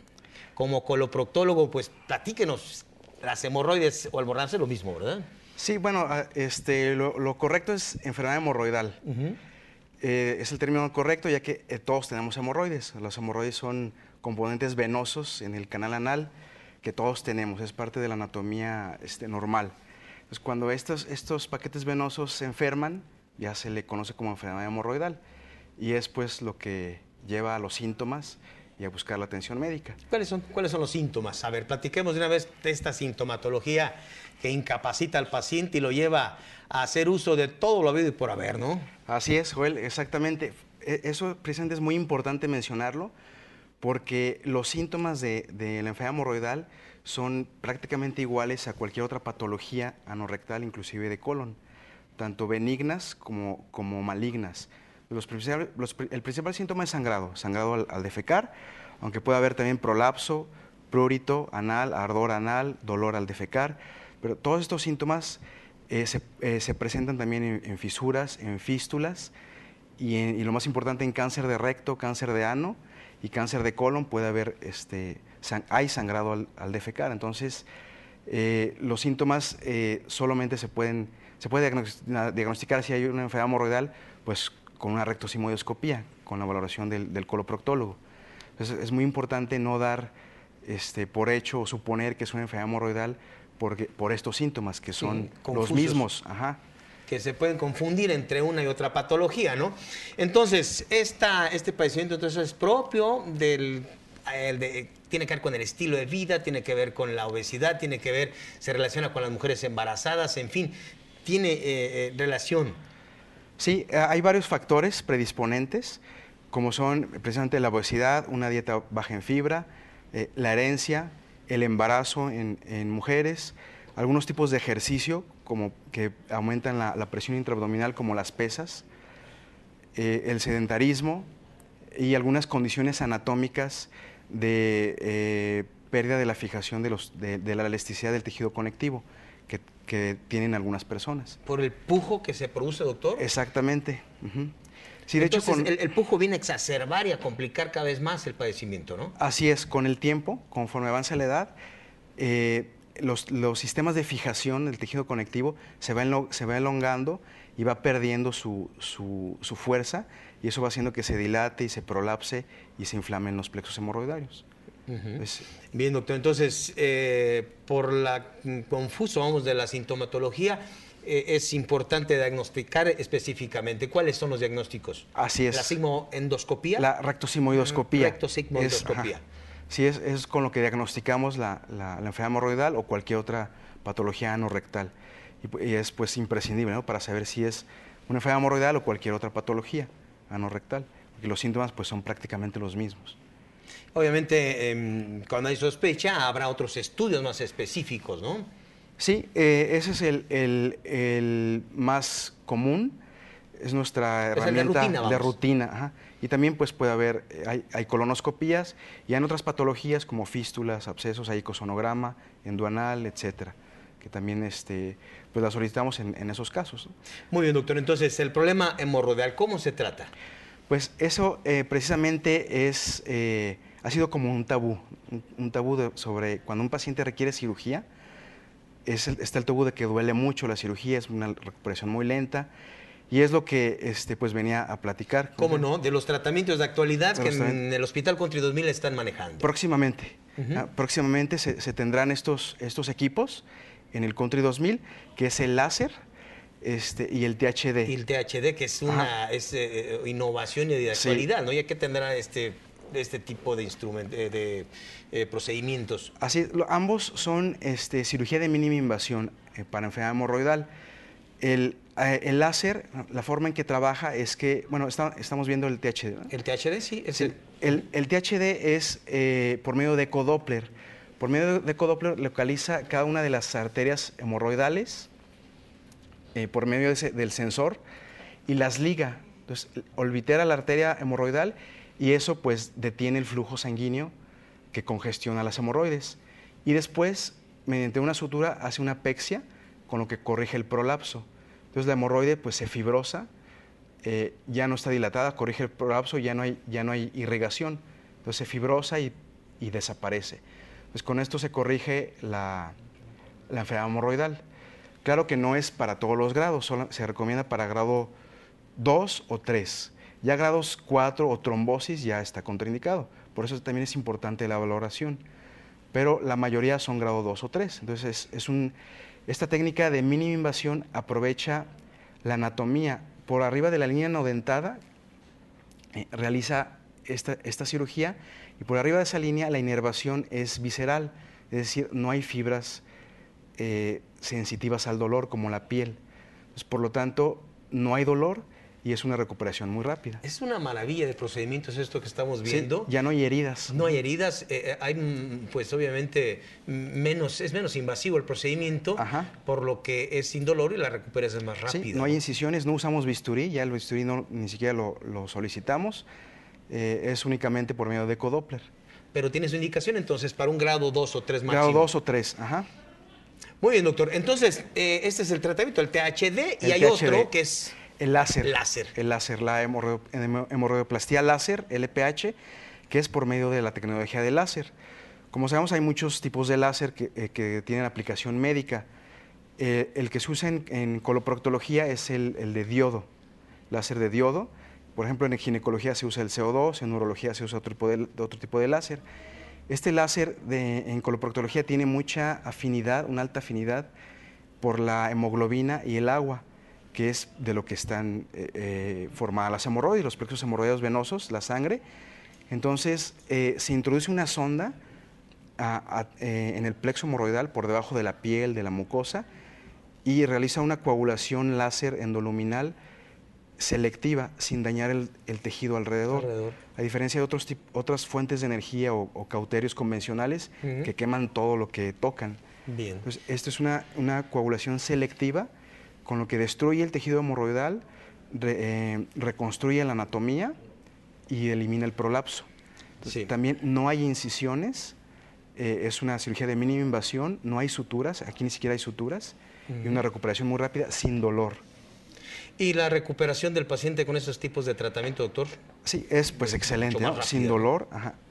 Como coloproctólogo, pues, platíquenos. Las hemorroides o almorranas es lo mismo, ¿verdad? Sí, bueno, lo correcto es enfermedad hemorroidal. Es el término correcto, ya que todos tenemos hemorroides. Los hemorroides son componentes venosos en el canal anal que todos tenemos, es parte de la anatomía normal. Entonces, cuando estos paquetes venosos se enferman, ya se le conoce como enfermedad hemorroidal. Y es pues lo que lleva a los síntomas y a buscar la atención médica. ¿Cuáles son los síntomas? A ver, platiquemos de una vez de esta sintomatología que incapacita al paciente y lo lleva a hacer uso de todo lo habido y por haber, ¿no? Así es, Joel, exactamente. Eso precisamente es muy importante mencionarlo porque los síntomas de la enfermedad hemorroidal son prácticamente iguales a cualquier otra patología anorrectal, inclusive de colon, tanto benignas como malignas. El principal síntoma es sangrado al defecar, aunque puede haber también prolapso, prurito anal, ardor anal, dolor al defecar, pero todos estos síntomas se presentan también en fisuras, en fístulas y lo más importante en cáncer de recto, cáncer de ano y cáncer de colon puede haber, hay sangrado al defecar. Entonces, los síntomas solamente se puede diagnosticar si hay una enfermedad hemorroidal, pues con una rectosimoidoscopía, con la valoración del coloproctólogo. Entonces, es muy importante no dar por hecho o suponer que es una enfermedad hemorroidal por estos síntomas, que son los mismos. Ajá. Que se pueden confundir entre una y otra patología, ¿no? Entonces, este padecimiento entonces, es propio tiene que ver con el estilo de vida, tiene que ver con la obesidad, se relaciona con las mujeres embarazadas, en fin, tiene relación. Sí, hay varios factores predisponentes, como son precisamente la obesidad, una dieta baja en fibra, la herencia, el embarazo en mujeres, algunos tipos de ejercicio como que aumentan la presión intraabdominal como las pesas, el sedentarismo y algunas condiciones anatómicas de pérdida de la fijación de la elasticidad del tejido conectivo que tienen algunas personas. ¿Por el pujo que se produce, doctor? Exactamente. Sí, de Entonces, hecho, el pujo viene a exacerbar y a complicar cada vez más el padecimiento, ¿no? Así es, con el tiempo, conforme avanza la edad, los sistemas de fijación del tejido conectivo se va elongando y va perdiendo su fuerza y eso va haciendo que se dilate y se prolapse y se inflamen los plexos hemorroidarios. Bien, doctor, entonces, por la confuso, vamos, de la sintomatología, es importante diagnosticar específicamente. ¿Cuáles son los diagnósticos? Así es. ¿La sigmoendoscopía? La rectosigmoidoscopía. Rectosigmoidoscopía. Sí, es con lo que diagnosticamos la enfermedad hemorroidal o cualquier otra patología anorrectal. Y es pues imprescindible, ¿no?, para saber si es una enfermedad hemorroidal o cualquier otra patología anorrectal, porque los síntomas pues son prácticamente los mismos. Obviamente, cuando hay sospecha, habrá otros estudios más específicos, ¿no? Sí, ese es el más común, es nuestra herramienta de rutina. Ajá. Y también pues puede haber, hay colonoscopías y hay otras patologías como fístulas, abscesos, hay ecosonograma, endoanal, etcétera, que también pues las solicitamos en esos casos, ¿no? Muy bien, doctor. Entonces, el problema hemorroidal, ¿cómo se trata? Pues eso precisamente ha sido como un tabú sobre cuando un paciente requiere cirugía. Está el tabú de que duele mucho la cirugía, es una recuperación muy lenta y es lo que pues venía a platicar. ¿Cómo no? De los tratamientos de actualidad que en el Hospital Country 2000 están manejando. Próximamente. Próximamente se tendrán estos equipos en el Country 2000, que es el láser y el THD. Y el THD, que es una innovación y de actualidad, sí, ¿no? Ya que tendrá este tipo de procedimientos. Así, ambos son cirugía de mínima invasión para enfermedad hemorroidal. El láser, la forma en que trabaja es que, bueno, estamos viendo el THD, ¿no? El THD, sí, es El THD es por medio de ecodoppler. Por medio de ecodoppler localiza cada una de las arterias hemorroidales por medio del sensor y las liga. Entonces, orbitera la arteria hemorroidal y eso pues detiene el flujo sanguíneo que congestiona las hemorroides. Y después, mediante una sutura, hace una apexia, con lo que corrige el prolapso. Entonces la hemorroide pues se fibrosa, ya no está dilatada, corrige el prolapso, ya no hay irrigación. Entonces se fibrosa y desaparece. Pues con esto se corrige la enfermedad hemorroidal. Claro que no es para todos los grados, solo se recomienda para grado 2 o 3. Ya grados 4 o trombosis ya está contraindicado. Por eso también es importante la valoración. Pero la mayoría son grado 2 o 3. Entonces esta técnica de mínima invasión aprovecha la anatomía. Por arriba de la línea no dentada realiza esta cirugía y por arriba de esa línea la inervación es visceral, es decir, no hay fibras sensitivas al dolor como la piel. Entonces, por lo tanto, no hay dolor y es una recuperación muy rápida. Es una maravilla de procedimientos esto que estamos viendo. Sí, ya no hay heridas. No hay heridas, hay pues obviamente es menos invasivo el procedimiento, por lo que es indoloro y la recuperación es más rápida. Sí, no hay incisiones, no usamos bisturí, ya el bisturí ni siquiera lo solicitamos, es únicamente por medio de ecodoppler. Pero tiene su indicación entonces para un grado 2 o 3 máximo. Grado 2 o 3, ajá. Muy bien, doctor. Entonces, este es el tratamiento, el THD, y hay otro que es... El láser. El láser, la hemorroidoplastía láser, LPH, que es por medio de la tecnología de láser. Como sabemos, hay muchos tipos de láser que tienen aplicación médica. El que se usa en coloproctología es el de diodo, láser de diodo. Por ejemplo, en ginecología se usa el CO2, en urología se usa otro tipo de láser. Este láser en coloproctología tiene mucha afinidad, una alta afinidad por la hemoglobina y el agua, que es de lo que están formadas las hemorroides, los plexos hemorroideos venosos, la sangre. Entonces, se introduce una sonda en el plexo hemorroidal por debajo de la piel, de la mucosa, y realiza una coagulación láser endoluminal selectiva, sin dañar el tejido alrededor. A diferencia de otras fuentes de energía o cauterios convencionales que queman todo lo que tocan. Bien. Entonces, esto es una coagulación selectiva, con lo que destruye el tejido hemorroidal, reconstruye la anatomía y elimina el prolapso. Entonces, también no hay incisiones, es una cirugía de mínima invasión, no hay suturas, aquí ni siquiera hay suturas, y una recuperación muy rápida, sin dolor. ¿Y la recuperación del paciente con esos tipos de tratamiento, doctor? Sí, es pues excelente, ¿no? Sin dolor,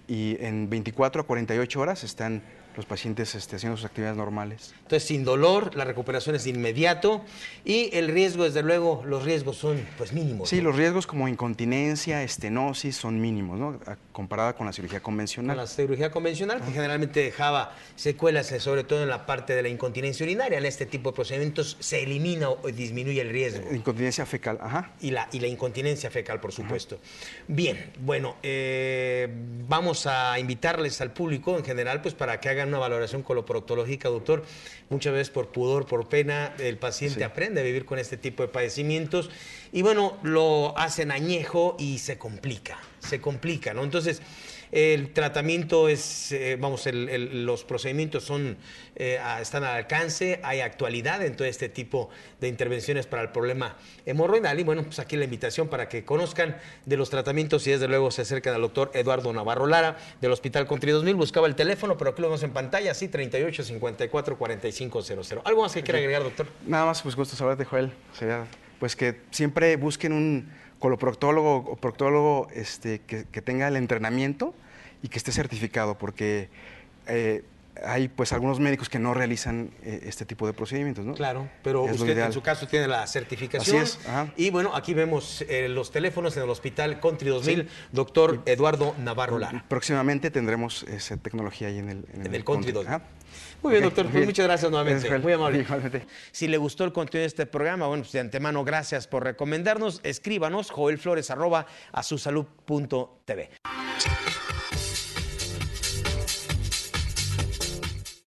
y en 24 a 48 horas están los pacientes haciendo sus actividades normales. Entonces, sin dolor, la recuperación es de inmediato y el riesgo, desde luego, los riesgos son pues mínimos. Sí, ¿no? Los riesgos como incontinencia, estenosis son mínimos, ¿no? Comparada con la cirugía convencional. Con la cirugía convencional, que generalmente dejaba secuelas, sobre todo en la parte de la incontinencia urinaria. En este tipo de procedimientos se elimina o disminuye el riesgo. Incontinencia fecal, Y la incontinencia fecal, por supuesto. Bien, bueno, vamos a invitarles al público en general, pues para que hagan una valoración coloproctológica, doctor. Muchas veces por pudor, por pena, el paciente aprende a vivir con este tipo de padecimientos y bueno, lo hacen añejo y se complica, ¿no? Entonces, el tratamiento es, los procedimientos están al alcance, hay actualidad en todo este tipo de intervenciones para el problema hemorroidal y bueno, pues aquí la invitación para que conozcan de los tratamientos y desde luego se acerquen al doctor Eduardo Navarro Lara del Hospital Country 2000. Buscaba el teléfono, pero aquí lo vemos en pantalla, sí, 38 54 45 00. ¿Algo más que quiera agregar, doctor? Nada más, pues gusto saludarte, Joel. Sería pues que siempre busquen un coloproctólogo o proctólogo que tenga el entrenamiento y que esté certificado, porque hay pues algunos médicos que no realizan este tipo de procedimientos, ¿no? Claro, pero usted en su caso tiene la certificación. Así es. Y bueno, aquí vemos los teléfonos en el Hospital Country 2000, doctor Eduardo Navarro Lara. Próximamente tendremos esa tecnología ahí en el Country 2000. Muy bien, doctor, pues muchas gracias nuevamente. Gracias, muy amable. Igualmente. Si le gustó el contenido de este programa, bueno, pues de antemano gracias por recomendarnos. Escríbanos, joelflores@asusalud.tv.